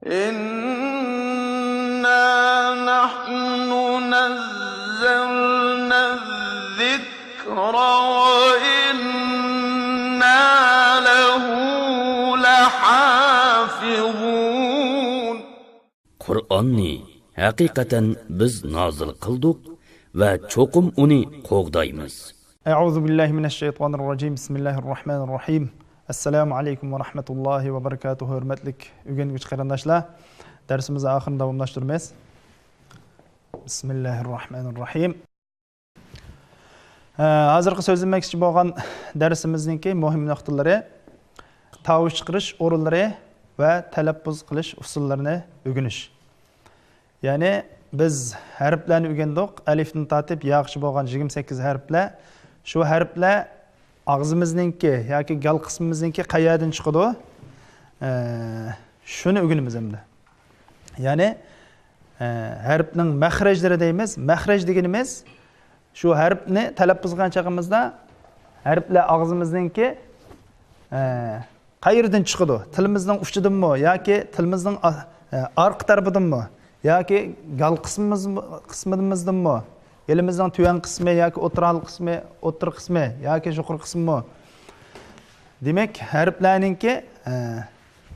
إنا نحن نزلنا الذكر وإنا له لحافظون. Qur'onni haqiqatan biz nozil qildik va cho'qim uni qo'g'daymiz. A'udhu billahi minash shaytonir rojim. Bismillahir rohmanir rohim. Assalomu alaykum va rahmatullohi va barakatuh. Hurmatli o'rganguvchi qarindoshlar, darsimizni oxirini davomlashtiramiz. Bismillahir rohmanir rohim. Hozirgi so'zlamoqchi bo'lgan darsimizning muhim nuqtalari tovush chiqarish o'rinlari va talaffuz qilish usullarini o'rganish. Ya'ni biz harflarni o'rgandik. Alifdan tortib yo'qchi bo'lgan 28 harflar. Shu harflar og'zimizningki yoki gal qismimizningki qayerdan chiqadi? Shuni o'rganamiz endi. Ya'ni harfning mahrajlari deymiz. Mahraj deganimiz shu harfni talaffuz qilgan chog'imizda harflar og'zimizningki qayerdan chiqadi? Tilimizning uchidanmi yoki tilimizning orqa tarafidanmi yoki gal qismimizdanmi? Elimizning tuyan qismi yoki o'tiral qismi, o'tir qismi yoki yuqori qismi. Demak, harflarningki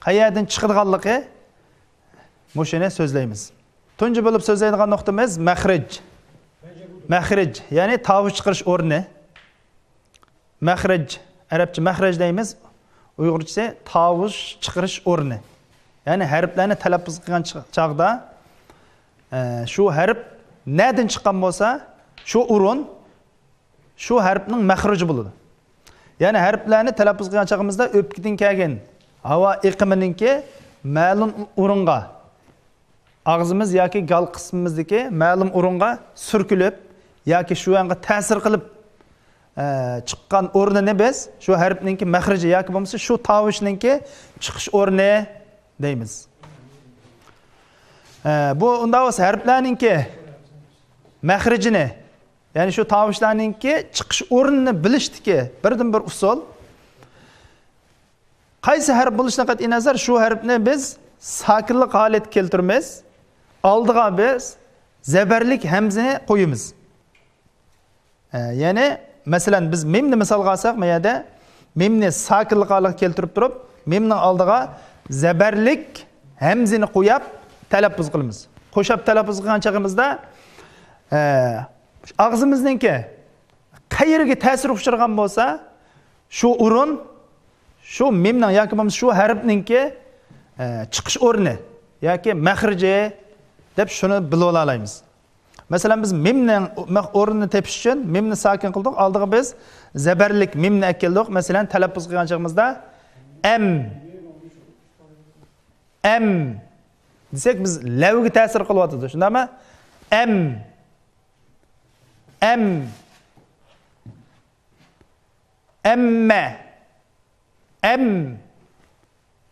qayerdan chiqadiganligi mushuni so'zlaymiz. Tunji bo'lib so'zlaydigan nuqtamiz mahraj. Mahraj, ya'ni tovush chiqarish o'rni. Mahraj, arabcha mahraj deymiz. Uyg'urcha tovush chiqarish o'rni. Ya'ni harflarni talaffuz qilgan chog'da shu harf nereden chiqqan bo'lsa, shu o'rin shu harfning mahruji bo'ladi. Ya'ni harflarni talaffuz qilgan chog'imizda o'pkidan kelgan havo iqimininki ma'lum o'ringa og'zimiz yoki gal qismimizdagi ma'lum o'ringa surkilib yoki shu yerga ta'sir qilib chiqqan o'rnini biz shu harfningki mahruji yoki bo'lmasa shu tovushninki chiqish o'rni deymiz. Bu unda bo'lsa harflarningki mahrijini, ya'ni shu tovushlarningki chiqish o'rnini bilishdiki birdan bir usul. Qaysi harf bo'lishidan qat'iy nazar shu harfni biz sakinlik holatga keltiramiz. Oldiga biz zabarlik hamzani qo'yamiz. Ya'ni masalan biz mimni misolga olsak, bu yerda mimni sakinlik holatga keltirib turib, mimning oldiga zabarlik hamzani qo'yib talaffuz qilamiz. Qo'shib talaffuz qilgan chog'imizda og'zimizningki qayerga ta'sir uchragan bo'lsa, shu o'rin shu mimning yoki bo'lmasa shu harfningki chiqish o'rni yoki mahriji deb shuni bilib olamiz. Masalan biz mimning o'rnini tepish uchun mimni sakin qildik, oldiga biz zabarlik mimni keldik. Masalan talaffuz qilgan chog'imizda am desak biz lavga ta'sir qilyapti. Shundaymi?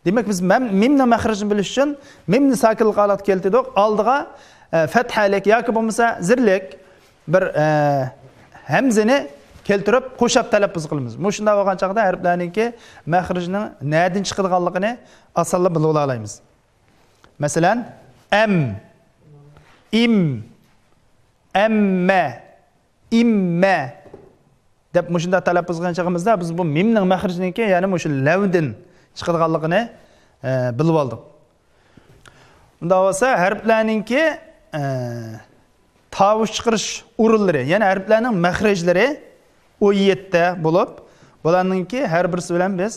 Demek biz mimni mahrajini bilish uchun mimni sakinlik holatga keltirdik. Oldiga fathalik yoki bo'lmasa zirlik bir hamzani keltirib qo'shib talaffuz qilamiz. Shunda bo'lgan chaqda harflarningki mahrijining nereden chiqadiganligini osonla bilib olamiz. Masalan im, amma, imma deb shunda talaffuz qilgan chog'imizda biz bu mimning mahrijiniki, ya'ni shu lavdan chiqadiganligini bilib oldik. Unda bo'lsa harflarningki tovush chiqarish o'rinlari, ya'ni harflarning mahrajlari 17 ta bo'lib, bularningki har birisi bilan biz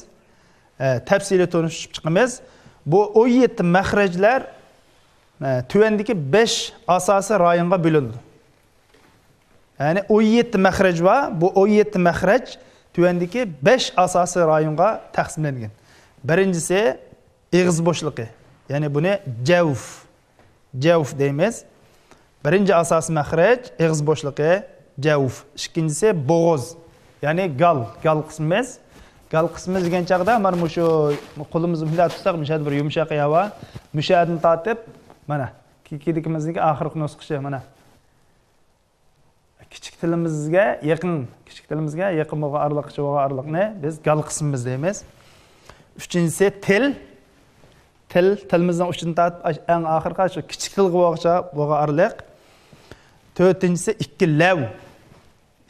tafsili tanishib chiqamiz. Bu 17 mahrajlar tuvandagi 5 asosiy rayonga bo'linadi. Ya'ni 17 mahraj va bu 17 mahraj tuvandagi 5 asosiy rayonga taqsimlangan. Birinchisi ig'iz bo'shliqi. Ya'ni buni javf deymiz. Birinchi asosiy mahraj ig'iz bo'shliqi, javf. Ikkinchisi bo'g'iz. Ya'ni gal qismimiz. Gal qismimiz degan chaqda mana shu qo'limizni bilan tutsak, mushad bir yumshoq havo, mushadni tortib, mana kikidikimizning oxirgi nusxasi mana. Kichik tilimizga yaqin bo'lgan araliqcha bo'lgan araliqni biz gal qismimiz deymiz. Uchinchisi til tilimizning uchidan tortib eng oxirgi shu kichik tilga bo'lgan araliq. To'rtinchisi ikki lav.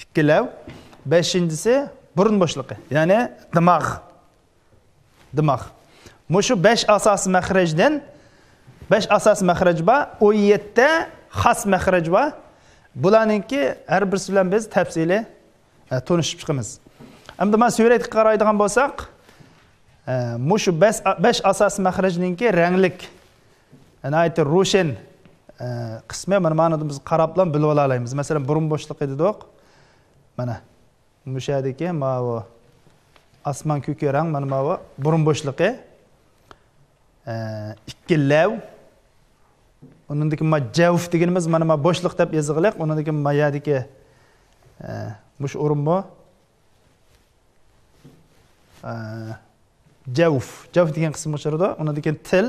İkki lav. Beshinchisi burun bo'shlig'i, ya'ni dimog'. Dimog'. Mushu 5 asosiy mahrajdan 5 asosiy mahraj bor, 17 ta xos mahraj bor. Bularningki har birisi bilan biz tafsili tanishib chiqamiz. Endi men suratga qaraydigan bo'lsak, mushu 5 asosiy mahrajningki ranglik, ya'ni aytib ro'shan qismi mana biz qarab bilan bilib olamiz. Masalan, burun bo'shlig'i dedik. Mana mushadiki bu asman ko'k rang, mana bu burun bo'shlig'i. Ikki lav. Onundaki javf deganimiz mana bu bo'shliq deb yozilgan. Onundaki mayadiki mush o'rin bu. Javf degan qism o'chirdi. Onundaki til.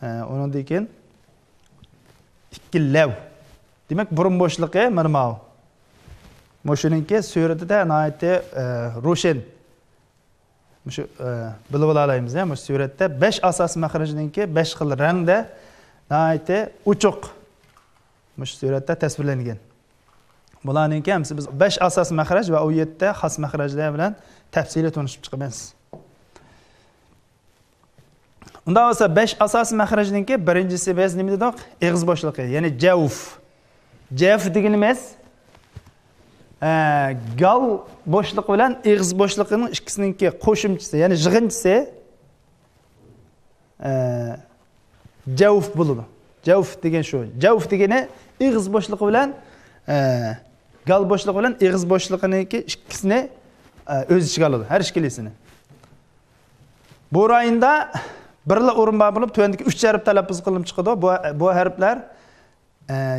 Onundaki ikki lav. Demak, burun bo'shlig'i mana bu. Mushuninki suratida nayte ro'shan. Mushu bilib olamiz, bu suratda 5 asosiy mahrajninki 5 xil rangda nayte uchuq. Mush suratda tasvirlangan. Bularninki hamsi biz 5 asosiy mahraj va 17 ta xos mahrajlar bilan tafsili tanishib chiqamiz. Unda bo'lsa 5 asosiy mahrajninki birinchisi biz nima dedik? Ig'iz bo'shlig'i, ya'ni javf. Javf deganimiz gal bo'shliq bilan ig'iz bo'shlig'ining ikkisiningki qo'shimchasi, ya'ni yig'inchisi javf bo'ladi. Javf degan shu. Javf degani ig'iz bo'shlig'i bilan gal bo'shlig'i bilan ig'iz bo'shlig'ininki ikkisini o'z ichiga oladi, har ikkilisini. Bu rayonda birla o'rin bor bo'lib, tuvandagi 3 harf talaffuz qilinib chiqadi. Bu harflar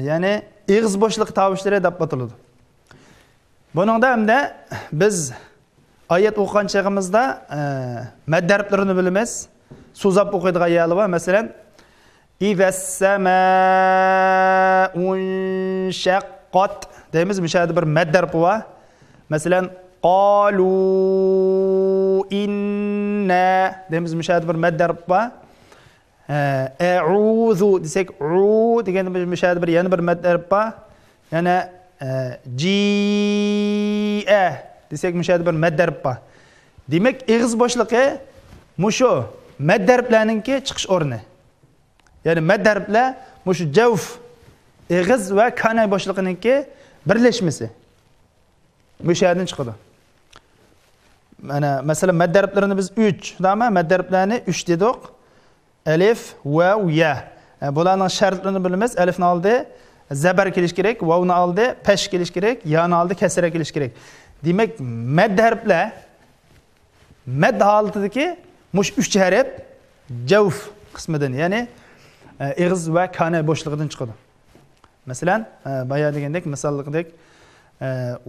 ya'ni ig'iz bo'shlig'i tavushlari deb ataladi. Buningda hamda biz oyat o'qigan chog'imizda mad harflarini bilamiz. So'zab o'qiydigan ayoli bor. Masalan, "Ivas-samaa'un shaqqat" deymiz. Mishada bir mad harfi bor. Masalan, "Qalu inna" deymiz. Mishada bir mad harfi bor. "A'udhu" desak, "u" degan mishada bir yana bir mad harfi bor. Yana ji'a desak mishada bir mad harf bor. Demak, ig'iz bo'shlig'i mushu mad harflarningki chiqish o'rni. Ya'ni mad harflar mushu javf, ig'iz va kana bo'shlig'ininki birlashmasi. Mushadan chiqadi. Mana masalan mad harflarini biz 3, to'g'rimi? Mad harflarni 3 dedik. Alif, vav, ya. Bularning shartlarini bilamiz. Alifni oldi zabar kelish kerak, vavni oldi pesh kelish kerak, yani oldi kasra kelish kerak. Demak, mad harflar mad holatidagi mush 3 harf javf qismidan, ya'ni ig'iz va kana bo'shlig'idan chiqadi. Masalan, boya degandek, misollikdek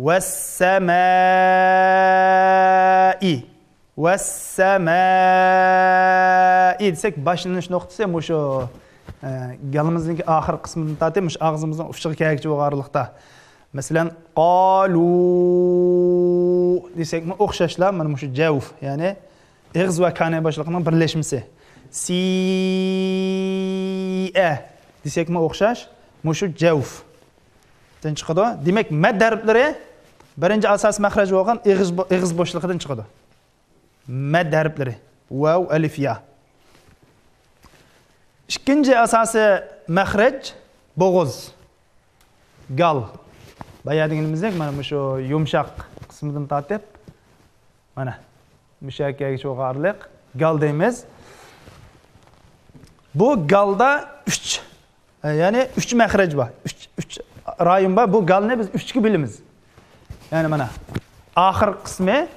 was-samaa'i desak, boshlanish nuqtasi mushu galimizning oxir qismidan tortib, mush og'zimizning uchiga kelguncha o'g'arliqda. Masalan, qalu desak, o'xshashlar mana shu javf, ya'ni ig'iz va kana boshliqning birlashmasi. Si'a desak, o'xshash, shu javf dan chiqadi. Demak, mad harflari birinchi asosiy mahraj bo'lgan ig'iz boshlig'idan chiqadi. Mad harflari vav, alif, ya. İkinci asası mahraj bo'g'iz, gal. Bayadingimizda mana shu yumshoq qismidan tortib, mana mushakkaga o'g'arliq gal deymiz. Bu galda 3, ya'ni 3 mahraj bor. 3 rayon bor. Bu galni biz 3 ga bilamiz. Ya'ni mana oxir qismi,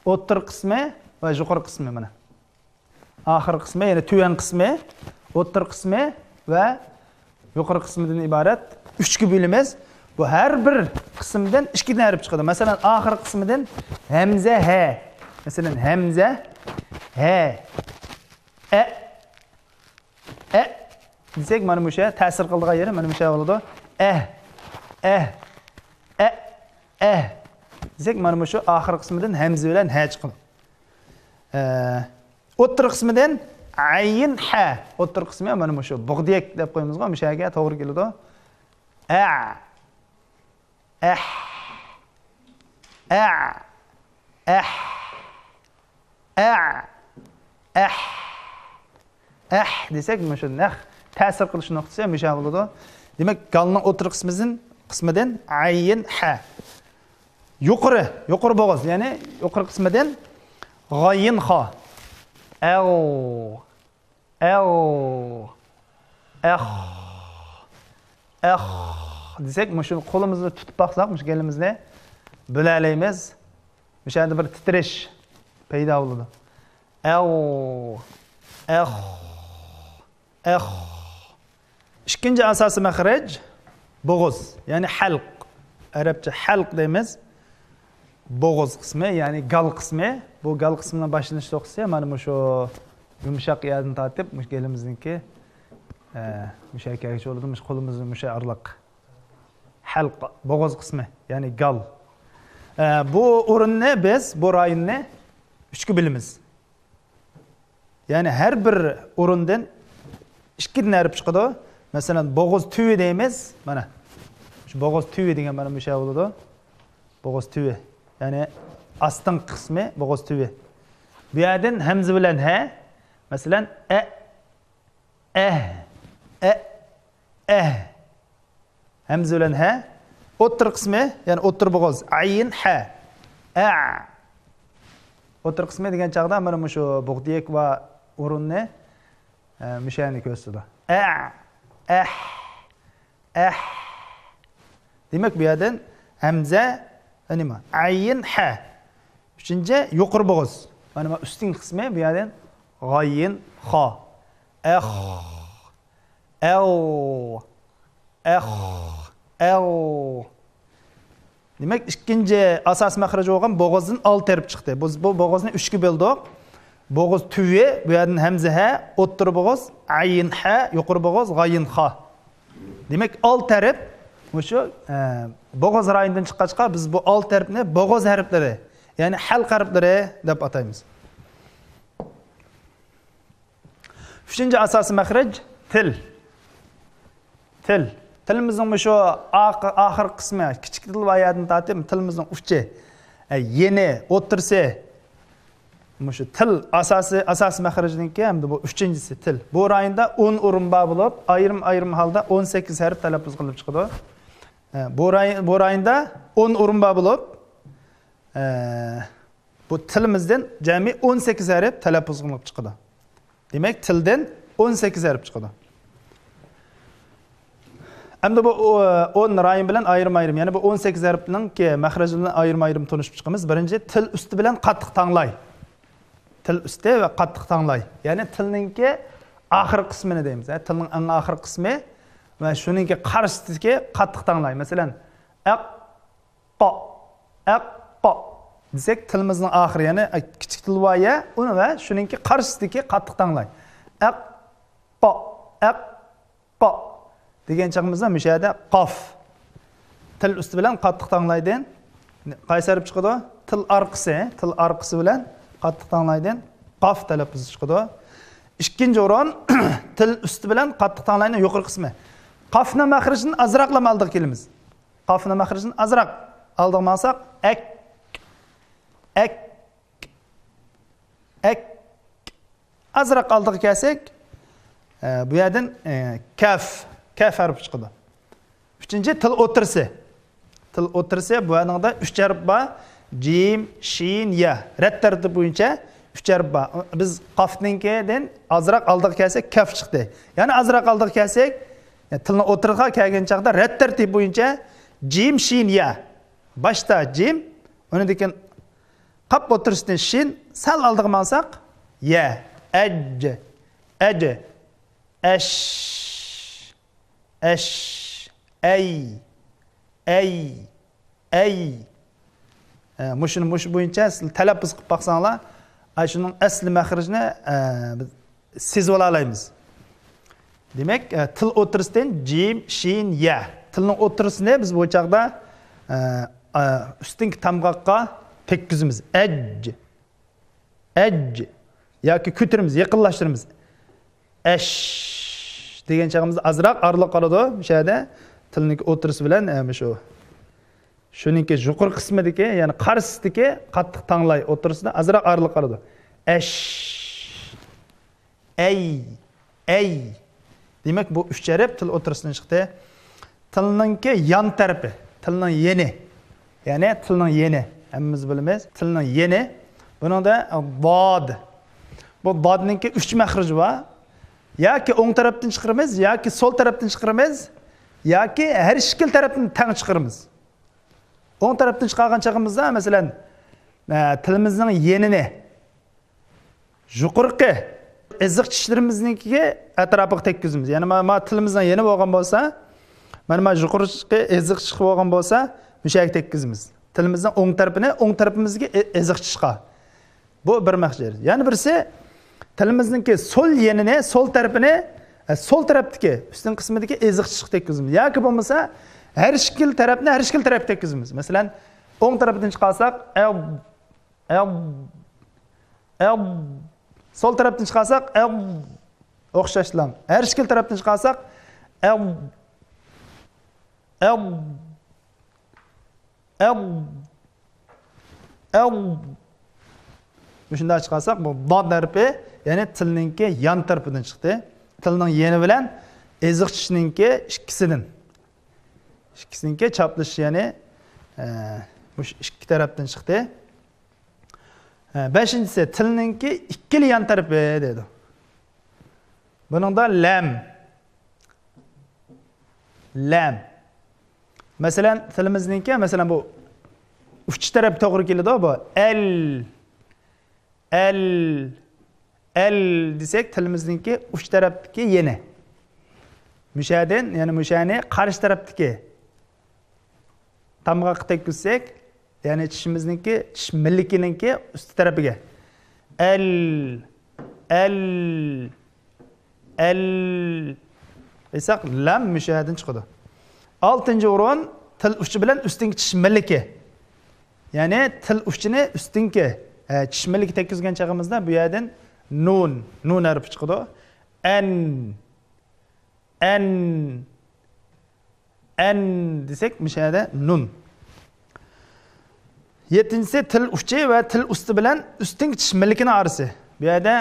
o'rta qismi va yuqori qismi mana. Oxir qismi, ya'ni tuyan qismi, o'rta qismi va yuqori qismidan iborat 3 ga bo'lamiz. Bu har bir qismdan 2 ta harf chiqadi. Masalan, oxir qismidan hamza ha. Masalan, hamza ha. Desak, mana bu şey ta'sir qildigan yeri mana bu şey bo'ladi. Desak, mana bu shu oxir qismidan hamza bilan ha chiqadi. o'ttir qismidan ayin ha o'ttir qismi mana shu bug'diyak deb qo'ymizga o'shaga to'g'ri keladi. Desak mana shu ta'sir qilish nuqtasi ham o'sha bo'ladi. Demak, galning o'tir qismidan ayin ha. Yuqori bo'g'iz, ya'ni yuqori qismidan g'oyin ha. Desak, mana shu qo'limizni tutib baqsaq, mana shu galimizni bilalaymiz. O'sha yerda bir titrish paydo bo'ladi. İkinci asası məxrəc boğuz, yəni halq. Ərəbcə halq deyimiz. Boğuz qismi, yəni gal qismi. Bu gal qismindən başlanış toxusu, mənim şu yumuşaq yadını tatib, gəlimizdinki müşəkəkici oldu, qolumuzun müşərlıq. Halq, boğuz qismi, yəni gal. Bu ürünni biz, bu rayonni üçkü bilimiz. Yəni hər bir üründən ikki nərib çıxıdı. Mesela boğaz tüyü deyimiz, mana. Şu boğaz tüyü degan mana bu şey bo'ladi. Boğaz tüyü. Yani astın kısmı boğaz tüyü. Bu yerden hamza bilan ha. Mesela hamza bilan ha. O'ttir kısmı, yani o'ttir boğaz ayin ha. O'ttir kısmı degan chaqda mana shu bug'diyak va o'rinni mishani ko'rsatadi. Demek bu yerden hamza nima? Ayin ha. Üçüncü yuqori bo'g'iz. Mana bu üstün qismi bu yerden g'oyin ha. Demek ikinci asas məxrəci olan bo'g'izdan alt terib chiqdi. Biz bu bo'g'izni 3 ga bo'ldik. Bo'g'iz tüyü bu yerden hamza ha, o'ttir bo'g'iz ayin ha, yuqori bo'g'iz g'oyin ha. Demek alt terib şu bo'g'iz rayonidan chiqqachqa biz bu alt teribni bo'g'iz harflari, ya'ni halq harflari deb ataymiz. Üçüncü asosiy məxrəc til. Tilimizin şu ahir qismi, kichik til va yadini tatib, tilimizin uchi, yeni, o'ttirsi, şu til asası məxrəcidinki hamda bu üçüncüsü til. Bu rayonda 10 o'rin bor bo'lib, ayrim holda 18 harf talaffuz qilib chiqadi. Bu rayonda 10 o'rin bor bo'lib, bu tilimizdan jami 18 harf talaffuz qilib chiqadi. Demak, tildan 18 harf chiqadi. Hamda bu 10 rayon bilan ayrim, ya'ni bu 18 harfninki məxrəci bilan ayrim tanışib chiqamiz. Birinchi til usti bilan qattiq tanglay. Til üstü ve qattiq tanglay. Yani tilninki ahir qismini deymiz. Tilning eng ahir qismi ve shuningki qarshisidagi qattiq tanglay. Masalan, aqqa desak tilimizning ahiri, ya'ni kichik tilvoya, uni va shuningki qarshisidagi qattiq tanglay. Aqqa degan chaqimizda o'sha yerda qof. Til usti bilan qattiq tanglaydan qaysi harf chiqadi? Til arqisi bilan qattiq tanglaydan qof talaffuz chiqadi. Ikkinchi o'rin til usti bilan qattiq tanglayning yuqori qismi. Qofning maxrijini azroqlab oldiq kelamiz. Qofning maxrijini azroq oldirmasak ak azroq oldiq kelsak bu yerdan kaf harfi chiqadi. Uchinchi til o'tirsi. Til o'tirsi bu yerda 3 harf bor. Jim, shin, ya. Rad tartibi bo'yicha 3 harf bor. Biz qofninkidan azroq oldiq kelsak kaf chiqdi. Ya'ni azroq oldiq kelsak, tilni o'tirga kelgan chaqda rad tartibi bo'yicha jim, shin, ya. Boshda jim, uni degan qop o'tirishdan shin, sal oldiga olsak ya, aj, ash, ay. Mush bo'yicha talaffuz qilib baqsanglar, shuning asli maxrijini sezib olamiz. Demak, til o'tirishdan jim, shin, ya. Tilning o'tirisini biz bu chaqda ustinki tamg'oqqa tekkizimiz. Aj. yoki ko'taramiz, yaqinlashtiramiz. Ash degan chog'imizda azroq arliq qoladi. O'sha yerda tilning o'tirisi bilan shu shuningki yuqori qismidagi, ya'ni qarshidagi qattiq tanglay o'tirisida azroq arliq qoladi. Ash ay demak bu uch harf til o'tirisidan chiqdi. Tilningki yon tarafi, tilning yeni. Ya'ni tilning yeni. Hammamiz bilamiz, tilning yeni. Buningda dod. Bu dodningki 3 makhraj bor. Yoki o'ng tarafdan chiqaramiz, yoki so'l tarafdan chiqaramiz, yoki har ikkala tarafdan tang chiqaramiz. O'ng tarafdan chiqargan chog'imizda, masalan, tilimizning yenini yuqorqi iziq tishlarimizningkiga atrofiga tekkizamiz. Ya'ni mana tilimizning yeni bo'lgan bo'lsa, mana yuqorqi iziq chiqib bo'lgan bo'lsa, mushaga tekkizamiz. Tilimizning o'ng tarafimizga iziq chiqqa. Bu bir mahjar. Ya'ni birisi tilimizningki so'l yenini, so'l tarafini, so'l tarafdagi ustun qismidagi iziq chiqib tekkizamiz. Yoki bo'lmasa, har ikkala tarafni har ikkala tarafga tekkizamiz. Masalan, o'ng tarafdan chiqarsak, so'l tarafdan chiqarsak, o'xshashlan. Har ikkala tarafdan chiqarsak, shunday chiqarsak, bu dod harfi, ya'ni tilningki yon tarafidan chiqdi. Tilning yeni bilan iziq tishninki ikkisiningki chaplish, ya'ni bu ikki tarafdan chiqdi. Beshinchisi tilningki ikkili yon tarafi dedi. Buningda lam. Masalan, tilimizningki, masalan bu uch taraf to'g'ri keladi bu. El desek, tilimizningki uch tarafdagi yeni. Mushadan, ya'ni mushani qarshi tarafdagi tamg'oqqa tekkizsak, ya'ni tishimizningki, tish millikininki ust tarafiga. Desak, lam mushadan chiqadi. 6-o'rin til uchi bilan ustingi tish milliki. Ya'ni til uchini ustingi tish milliki tekkizgan chog'imizda bu yerdan nun harfi chiqadi. An desek, mishada nun. 7-si til uchi va til usti bilan ustingi tish millikini arasi. Bu yerda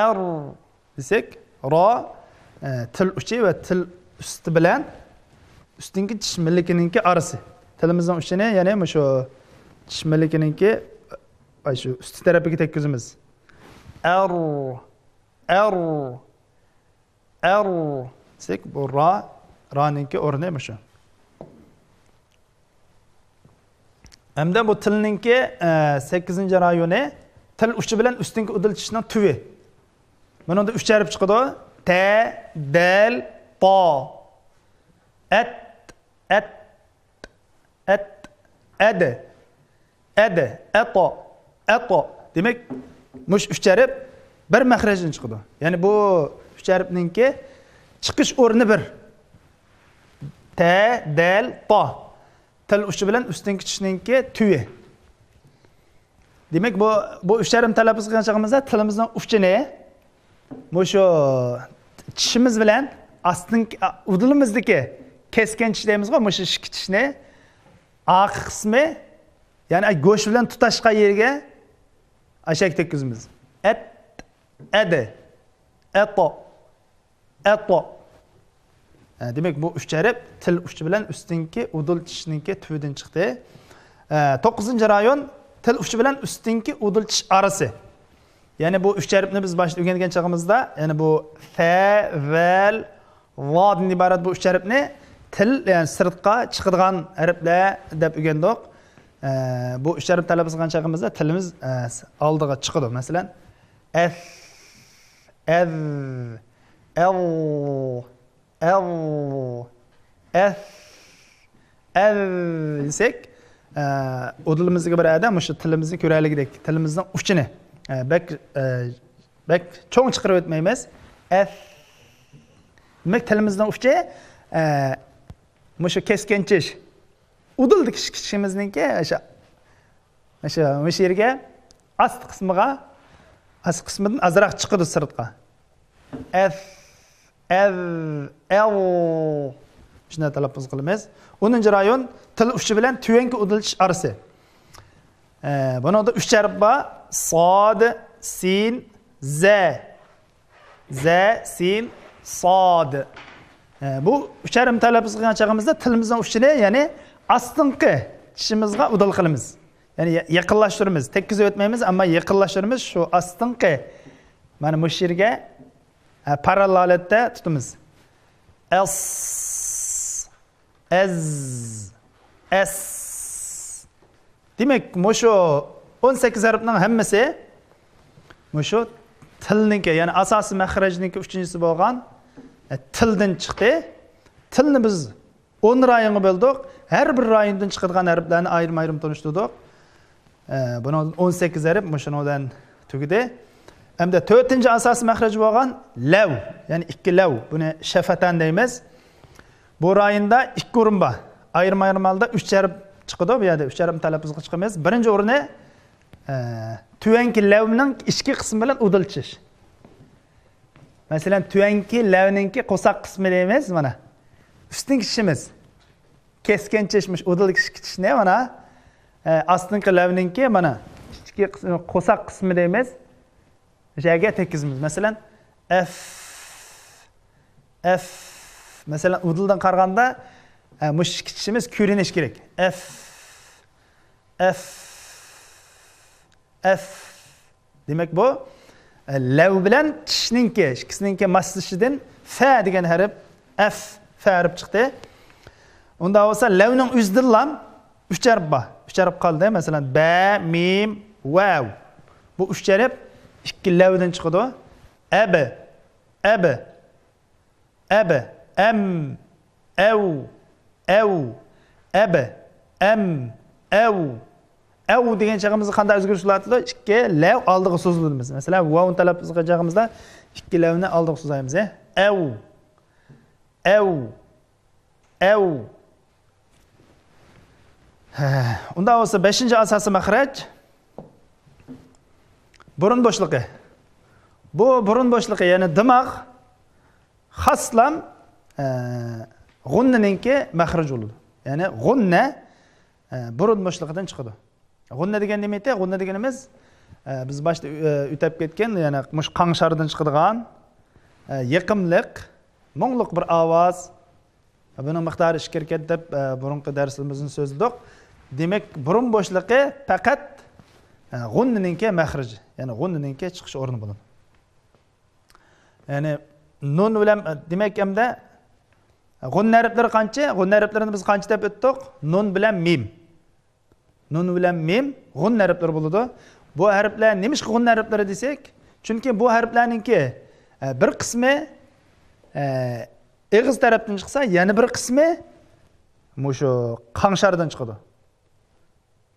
r desek, til uchi va til usti bilan ustingi tish millikininki arasi. Tilimizning uchini, ya'ni shu tish millikininki shu usti tarafiga tekkizamiz. Desek, bu raninki o'rni shu. Hamda bu tilninki 8-rayoni til uchi bilan ustingi udiltishning tuvi. Mana unda 3 harf chiqadi. Ta, dal, po. Ato. Demak, mush 3 harf bir mahrajdan chiqadi. Ya'ni bu 3 harfninki chiqish o'rni bir. Ta, dal, po. Til uchi bilan ustingi tishninki tuvi. Demak, bu 3 harf talaffuz qilgan chog'imizda tilimizning uchini shu tishimiz bilan astinki udilimizdagi kesgan tish deymizmi? Shu ikki tishni oq qismi, ya'ni go'sht bilan tutashgan yerga ashak tekkizamiz. Ato. Demak, bu 3 harf til uchi bilan ustinki udil tishninki tuvidan chiqdi. 9-rayon til uchi bilan ustinki udil tish arasi. Ya'ni bu 3 harfni biz boshida o'rgangan chog'imizda, ya'ni bu fa, val, voddan iborat bu 3 harfni til, ya'ni sirtqa chiqadigan harflar deb o'rgandik. Bu 3 harf talaffuz qilgan chog'imizda tilimiz oldiga chiqadi. Masalan, f, av, desek, udilimizga bir adam shu tilimizni ko'raligidek tilimizning uchini bak cho'ng chiqarib o'tmaymiz. Demak, tilimizning uchi shu kesgan tish udildik tishimizningki o'sha Shu yerga ast qismidan azroq chiqadi sirtqa. F L shunday talaffuz qilamiz. 10-rayon til uchi bilan tuyanki udilish arasi. Bunda 3 harf bor. Sod, sin, z. Z, sin, sod. Bu 3 harf talaffuz qilgan chog'imizda tilimizning uchini, ya'ni astinqi tishimizga udil qilamiz. Ya'ni yaqinlashtiramiz. Tekkizib o'tmaymiz, ammo yaqinlashtiramiz. Shu astinqi mana bu yerga parallel holatda tutamiz. S, S. Demak, shu 18 harfning hammasi shu tilniki, ya'ni asosiy mahrajniki 3-chisi bo'lgan tildan chiqdi. Tilni biz 10 rayonga bo'ldik. Har bir rayondan chiqadigan harflarni ayrim-ayrim tanishtirdik. Buni 18 harf shundan tugidi. Hamda 4-chi asosiy mahraj bo'lgan lav, ya'ni 2 lav. Buni shafatan deymiz. Bu rayonda 2 o'rin bor. Ayrim-ayrim holda 3 harf chiqadi. Bu yerda 3 harf talaffuz qilamiz. Birinchi o'rni tuyanki lavning ichki qismi bilan udilchish. Masalan, tuyanki lavninki qo'saq qismi deymiz mana. Ustinki tishimiz keskin tishmish, udilchish tishni mana astinki lavninki mana ichki qismi qo'saq qismi deymiz. O'shaga tekkizamiz. Masalan, F. Masalan, udildan qaraganda mush tishimiz ko'rinish kerak. F. Demak bu lav bilan tishninki ikkisiningki maslashidan fa degan harf f harf chiqdi. Unda bo'lsa lavning o'zidan ham 3 harf bor. 3 harf qoldi. Masalan, ba, mim, vav. Bu 3 harf 2 lavdan chiqadi. Ab, am, aw, ab, am, aw. Aw degan chog'imizda qanday o'zgarishlar bo'ladi? 2 lav oldiga so'zlaymiz. Masalan, vav talaffuz qilgan chog'imizda 2 lavni oldiga so'zlaymiz. Aw. Unda bo'lsa 5-chi asosiy mahraj burun bo'shlig'i. Bu burun bo'shlig'i, ya'ni dimoq xaslam g'unninki mahraj bo'ladi. Ya'ni g'unna burun bo'shlig'idan chiqadi. G'unna degan nima edi? G'unna deganimiz biz boshda o'tab ketgan, ya'ni mush qansharidan chiqadigan yiqimliq, mungluq bir ovoz. Buni miqdori shirkat deb burunqi darsimizda so'zladik. Demak, burun bo'shlig'i faqat g'unninki mahraji, ya'ni g'unninki chiqish o'rni bo'ladi. Ya'ni nun bilan demak hamda g'unna harflari qancha? G'unna harflarini biz qancha deb o'tdik? Nun bilan mim. Nun bilan mim g'unna harflari bo'ladi. Bu harflar nima g'unna harflari desak? Chunki bu harflarningki bir qismi eg'iz tarafdan chiqsa, yana bir qismi mushu qanshardan chiqadi.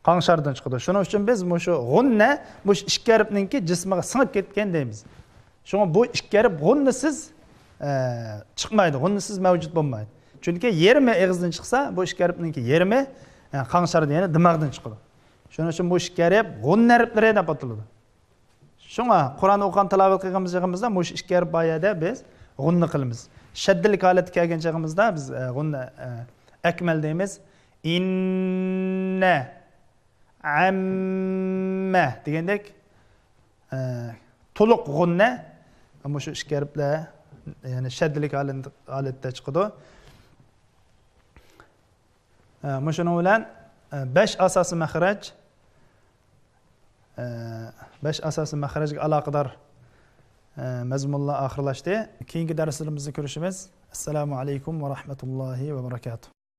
Qanshardan chiqadi. Shuning uchun biz mushu g'unna mush ikki harfningki jismiga singib ketgan deymiz. Shunga bu ikki harf g'unnasiz chiqmaydi, g'unnasiz mavjud bo'lmaydi. Chunki yermi eg'izdan chiqsa, bu ikki harfningki yermi qanshardan, ya'ni dimog'dan chiqadi. Shuning uchun bu ikki harf g'unna harflari deb ataladi. Shunga Qur'on o'qigan tilovat qilganimizda mush ikki harf bayada biz g'unna qilamiz. Shaddalik holatga kelgan chog'imizda biz g'unna akmal deymiz. Inna amma degandek to'liq g'unna shu ikki harflar, ya'ni shaddalik holatda chiqadi. Shuning bilan 5 asosiy mahraj 5 asosiy mahrajga aloqador mazmunlar oxirlashdi. Keyingi darslarimizda ko'rishamiz. Assalomu alaykum va rahmatullohi va barakatuh.